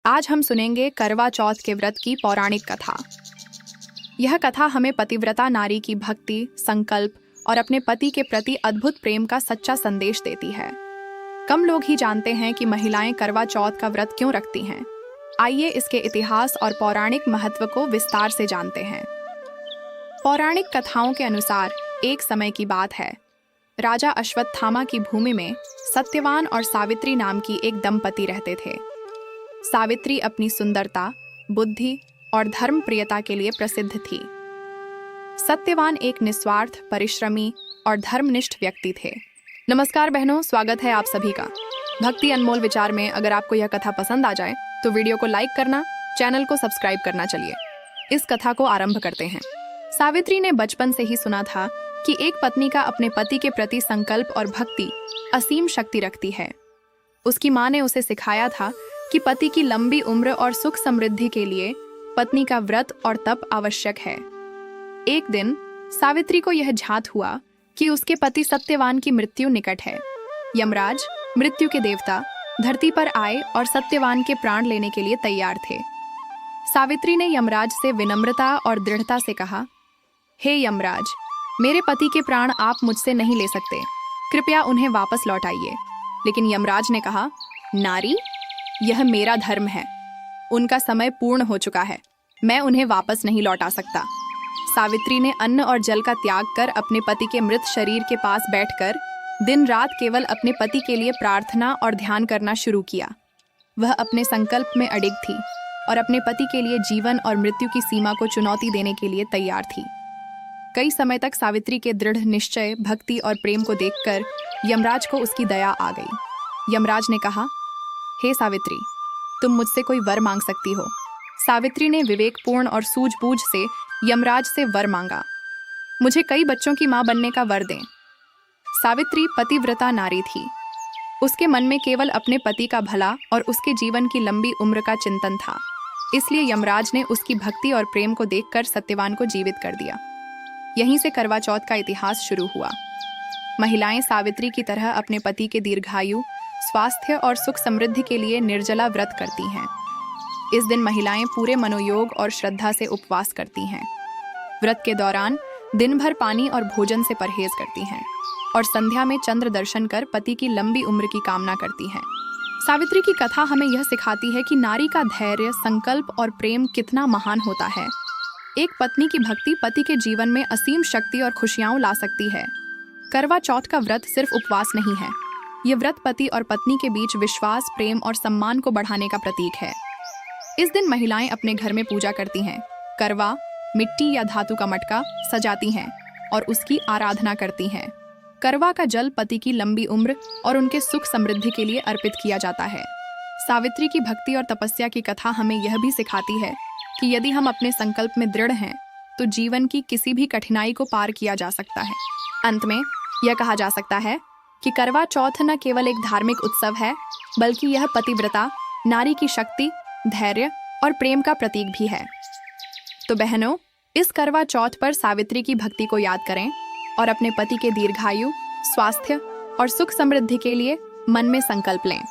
आज हम सुनेंगे करवा चौथ के व्रत की पौराणिक कथा। यह कथा हमें पतिव्रता नारी की भक्ति, संकल्प और अपने पति के प्रति अद्भुत प्रेम का सच्चा संदेश देती है। कम लोग ही जानते हैं कि महिलाएं करवा चौथ का व्रत क्यों रखती हैं। आइए इसके इतिहास और पौराणिक महत्व को विस्तार से जानते हैं। पौराणिक कथाओं के अनुसार एक समय की बात है। राजा अश्वत्थामा की भूमि में सत्यवान और सावित्री नाम की एक दंपति रहते थे। सावित्री अपनी सुंदरता, बुद्धि और धर्म प्रियता के लिए प्रसिद्ध थी। सत्यवान एक निस्वार्थ, परिश्रमी और धर्मनिष्ठ व्यक्ति थे। नमस्कार बहनों, स्वागत है आप सभी का भक्ति अनमोल विचार में। अगर आपको यह कथा पसंद आ जाए तो वीडियो को लाइक करना, चैनल को सब्सक्राइब करना। चलिए इस कथा को आरंभ करते हैं। सावित्री ने बचपन से ही सुना था कि एक पत्नी का अपने पति के प्रति संकल्प और भक्ति असीम शक्ति रखती है। उसकी माँ ने उसे सिखाया था कि पति की लंबी उम्र और सुख समृद्धि के लिए पत्नी का व्रत और तप आवश्यक है। एक दिन सावित्री को यह ज्ञात हुआ कि उसके पति सत्यवान की मृत्यु निकट है। यमराज, मृत्यु के देवता, धरती पर आए और सत्यवान के प्राण लेने के लिए तैयार थे। सावित्री ने यमराज से विनम्रता और दृढ़ता से कहा, हे यमराज, मेरे पति के प्राण आप मुझसे नहीं ले सकते, कृपया उन्हें वापस लौटाइए। लेकिन यमराज ने कहा, नारी, यह मेरा धर्म है, उनका समय पूर्ण हो चुका है, मैं उन्हें वापस नहीं लौटा सकता। सावित्री ने अन्न और जल का त्याग कर अपने पति के मृत शरीर के पास बैठकर दिन रात केवल अपने पति के लिए प्रार्थना और ध्यान करना शुरू किया। वह अपने संकल्प में अडिग थी और अपने पति के लिए जीवन और मृत्यु की सीमा को चुनौती देने के लिए तैयार थी। कई समय तक सावित्री के दृढ़ निश्चय, भक्ति और प्रेम को देखकर यमराज को उसकी दया आ गई। यमराज ने कहा, हे सावित्री, तुम मुझसे कोई वर मांग सकती हो। सावित्री ने विवेकपूर्ण और सूझबूझ से यमराज से वर मांगा, मुझे कई बच्चों की मां बनने का वर दें। सावित्री पतिव्रता नारी थी। उसके मन में केवल अपने पति का भला और उसके जीवन की लंबी उम्र का चिंतन था। इसलिए यमराज ने उसकी भक्ति और प्रेम को देखकर सत्यवान को जीवित कर दिया। यहीं से करवा चौथ का इतिहास शुरू हुआ। महिलाएं सावित्री की तरह अपने पति के दीर्घायु, स्वास्थ्य और सुख समृद्धि के लिए निर्जला व्रत करती हैं। इस दिन महिलाएं पूरे मनोयोग और श्रद्धा से उपवास करती हैं। व्रत के दौरान दिन भर पानी और भोजन से परहेज करती हैं और संध्या में चंद्र दर्शन कर पति की लंबी उम्र की कामना करती हैं। सावित्री की कथा हमें यह सिखाती है कि नारी का धैर्य, संकल्प और प्रेम कितना महान होता है। एक पत्नी की भक्ति पति के जीवन में असीम शक्ति और खुशियां ला सकती है। करवा चौथ का व्रत सिर्फ उपवास नहीं है, ये व्रत पति और पत्नी के बीच विश्वास, प्रेम और सम्मान को बढ़ाने का प्रतीक है। इस दिन महिलाएं अपने घर में पूजा करती हैं, करवा, मिट्टी या धातु का मटका सजाती हैं और उसकी आराधना करती हैं। करवा का जल पति की लंबी उम्र और उनके सुख समृद्धि के लिए अर्पित किया जाता है। सावित्री की भक्ति और तपस्या की कथा हमें यह भी सिखाती है कि यदि हम अपने संकल्प में दृढ़ हैं तो जीवन की किसी भी कठिनाई को पार किया जा सकता है। अंत में यह कहा जा सकता है कि करवा चौथ न केवल एक धार्मिक उत्सव है, बल्कि यह पतिव्रता नारी की शक्ति, धैर्य और प्रेम का प्रतीक भी है। तो बहनों, इस करवा चौथ पर सावित्री की भक्ति को याद करें और अपने पति के दीर्घायु, स्वास्थ्य और सुख समृद्धि के लिए मन में संकल्प लें।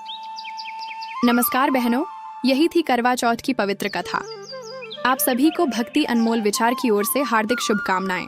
नमस्कार बहनों, यही थी करवा चौथ की पवित्र कथा। आप सभी को भक्ति अनमोल विचार की ओर से हार्दिक शुभकामनाएं।